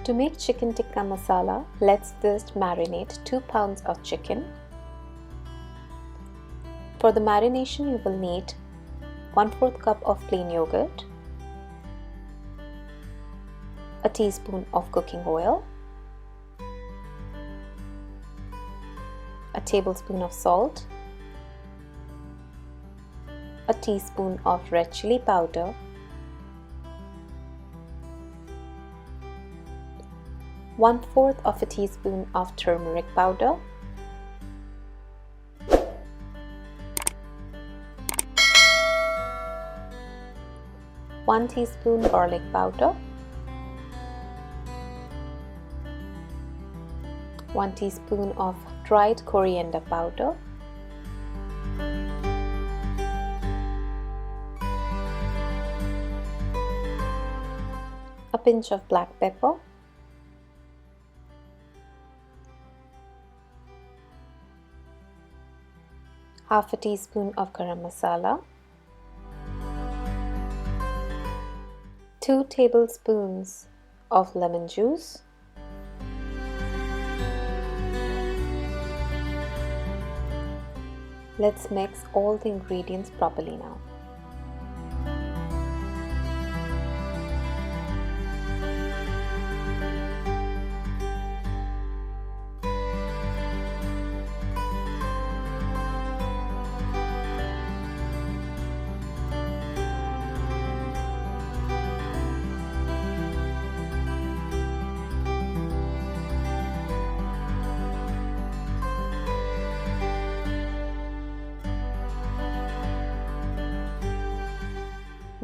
To make chicken tikka masala, let's first marinate 2 pounds of chicken. For the marination, you will need 1/4 cup of plain yogurt, a teaspoon of cooking oil, a tablespoon of salt, a teaspoon of red chili powder, 1/4 of a teaspoon of turmeric powder, one teaspoon garlic powder, 1 teaspoon of dried coriander powder, a pinch of black pepper, half a teaspoon of garam masala, 2 tablespoons of lemon juice, let's mix all the ingredients properly now.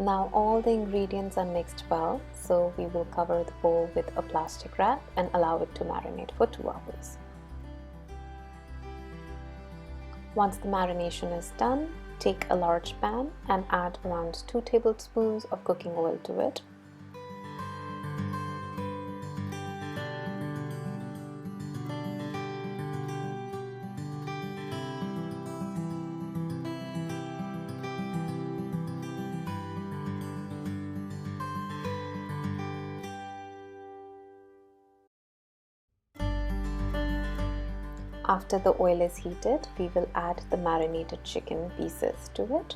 Now all the ingredients are mixed well, so we will cover the bowl with a plastic wrap and allow it to marinate for 2 hours. Once the marination is done, take a large pan and add around 2 tablespoons of cooking oil to it. After the oil is heated, we will add the marinated chicken pieces to it.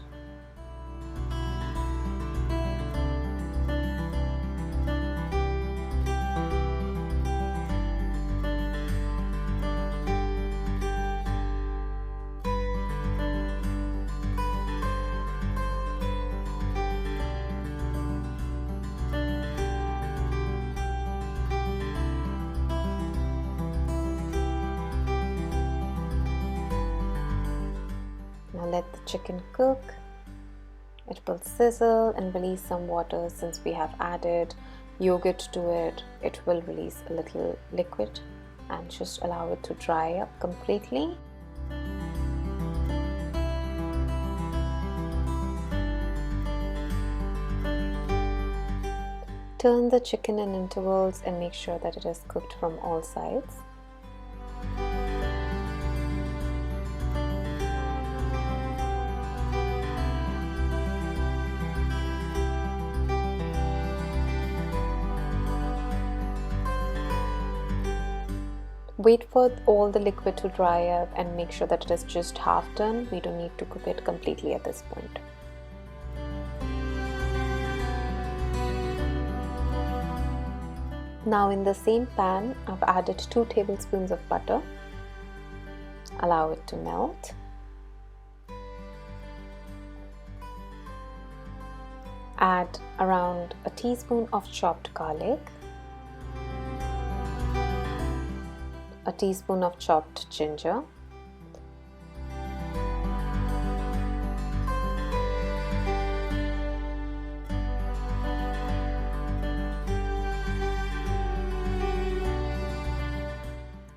Now let the chicken cook. It will sizzle and release some water. Since we have added yogurt to it, it will release a little liquid, and just allow it to dry up completely. Turn the chicken in intervals and make sure that it is cooked from all sides. Wait for all the liquid to dry up and make sure that it is just half done. We don't need to cook it completely at this point. Now in the same pan, I've added 2 tablespoons of butter. Allow it to melt. Add around a teaspoon of chopped garlic, a teaspoon of chopped ginger,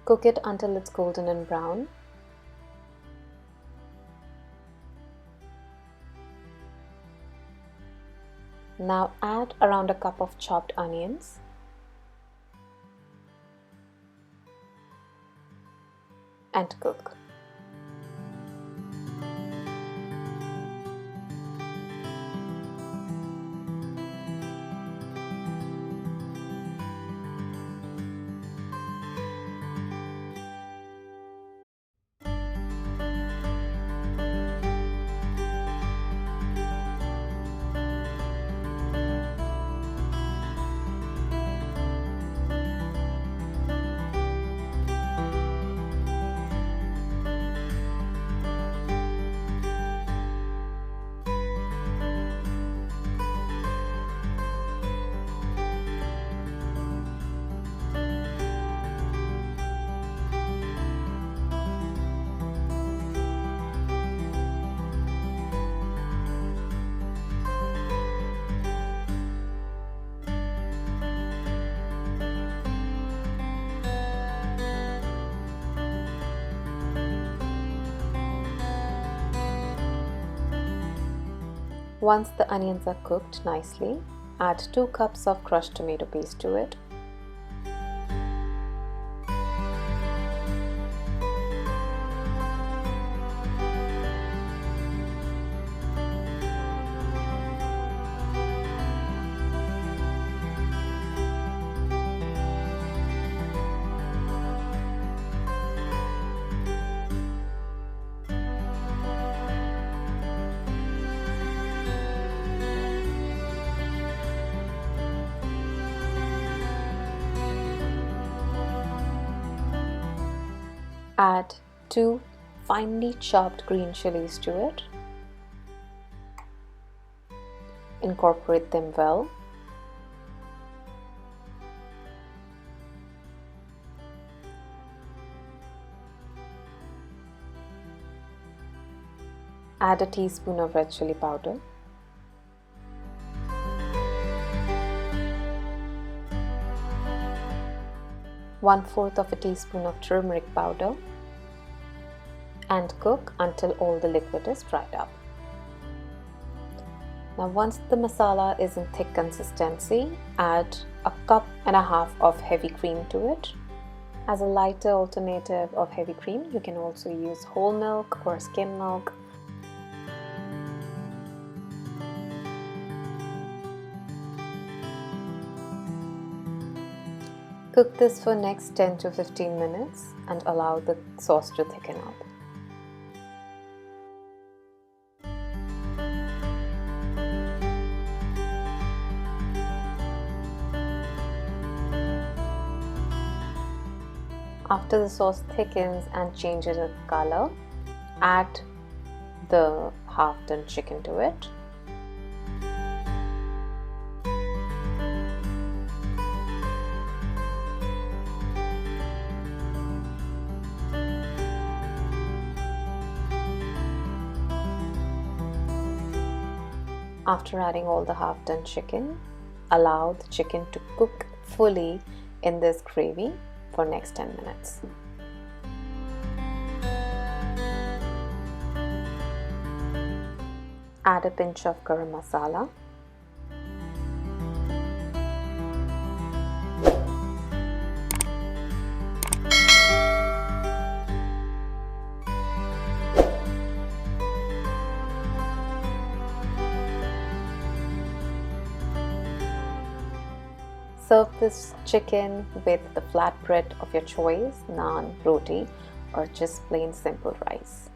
cook it until it's golden and brown. Now add around a cup of chopped onions, and cook. Once the onions are cooked nicely, add 2 cups of crushed tomato paste to it. Add 2 finely chopped green chilies to it. Incorporate them well. Add a teaspoon of red chili powder. One-fourth of a teaspoon of turmeric powder, and cook until all the liquid is dried up. Now once the masala is in thick consistency, add a cup and a half of heavy cream to it. As a lighter alternative of heavy cream, you can also use whole milk or skim milk. Cook this for next 10 to 15 minutes and allow the sauce to thicken up. After the sauce thickens and changes its color, add the half-done chicken to it. After adding all the half-done chicken, allow the chicken to cook fully in this gravy for next 10 minutes. Add a pinch of garam masala. Serve this chicken with the flatbread of your choice, naan, roti, or just plain simple rice.